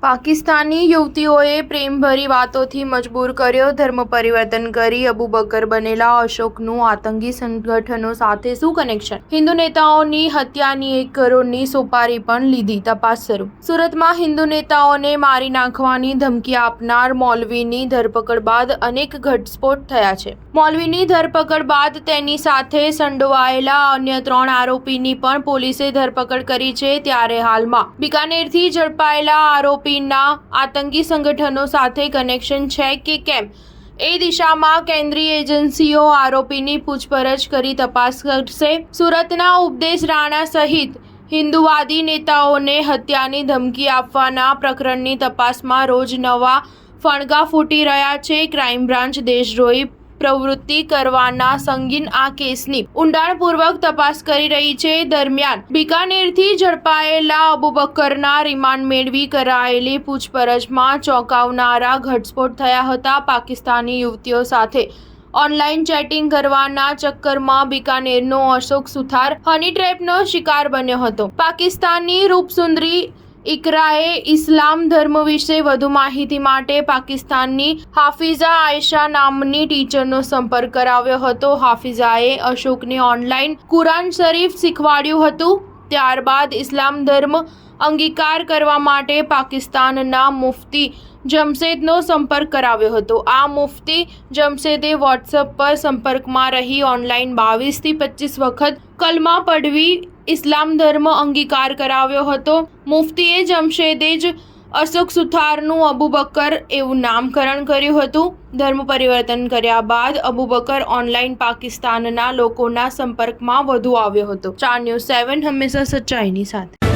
પાકિસ્તાની યુવતીઓએ પ્રેમભરી વાતોથી મજબૂર કર્યો, ધર્મ પરિવર્તન કરી અબુબકર બનેલા અશોકનું આતંકી સંગઠનો સાથે શું કનેક્શન? હિન્દુ નેતાઓની હત્યાની 1 કરોડની સોપારી પણ લીધી, તપાસ શરૂ. સુરતમાં હિન્દુ નેતાઓને મારી નાખવાની ધમકી આપનાર મૌલવીની ધરપકડ બાદ અનેક ઘટસ્ફોટ થયા છે. મૌલવીની ધરપકડ બાદ તેની સાથે સંડોવાયેલા અન્ય 3 આરોપીની પણ પોલીસે ધરપકડ કરી છે. ત્યારે હાલમાં બિકાનેરથી ઝડપાયેલા આરોપી આતંકી સંગઠનો સાથે કનેક્શન છે કે કેમ એ દિશામાં કેન્દ્રીય એજન્સીઓ આરોપીની પૂછપરછ કરી તપાસ કરશે. સુરતના ઉપદેશ રાણા સહિત હિન્દુવાદી નેતાઓને હત્યાની ધમકી આપવાના પ્રકરણની તપાસમાં રોજ નવા ફણગા ફૂટી રહ્યા છે. ક્રાઇમ બ્રાન્ચ દેશદ્રોહી પ્રવૃત્તિ કરવાના સંગીન આ કેસની ઊંડાણપૂર્વક તપાસ કરી રહી છે. દરમિયાન બિકાનેરથી ઝડપાયેલા અબુબકરના રિમાન્ડ મેળવી કરાયેલી પૂછપરછમાં ચોંકાવનારા ઘટસ્ફોટ થયા હતા. પાકિસ્તાની યુવતીઓ સાથે ઓનલાઈન ચેટિંગ કરવાના ચક્કરમાં બિકાનેરનો અશોક સુથાર હની ટ્રેપનો શિકાર બન્યો હતો. પાકિસ્તાની રૂપસુંદરી ઇકરાએ ઇસ્લામ ધર્મ વિશે વધુ માહિતી માટે પાકિસ્તાનની હાફિઝા આયશા નામની ટીચરનો સંપર્ક કરાવ્યો હતો. હાફિઝાએ અશોકને ઓનલાઈન કુરાન શરીફ શીખવાડ્યું હતું. ત્યારબાદ ઇસ્લામ ધર્મ અંગીકાર કરવા માટે પાકિસ્તાનના મુફ્તી જમશેદનો સંપર્ક કરાવ્યો હતો. આ મુફ્તી જમશેદે વોટ્સએપ પર સંપર્કમાં રહી ઓનલાઈન 22 થી 25 વખત કલમા પઢવી ઇસ્લામ ધર્મ અંગીકાર કરાવ્યો હતો. મુફ્તીએ જમશેદે જ અશોક સુથારનું અબુબકર એવું નામકરણ કર્યું હતું. ધર્મ પરિવર્તન કર્યા બાદ અબુબકર ઓનલાઈન પાકિસ્તાનના લોકોના સંપર્કમાં વધુ આવ્યો હતો. 4 ન્યૂઝ 7 હંમેશા સચ્ચાઈની સાથે.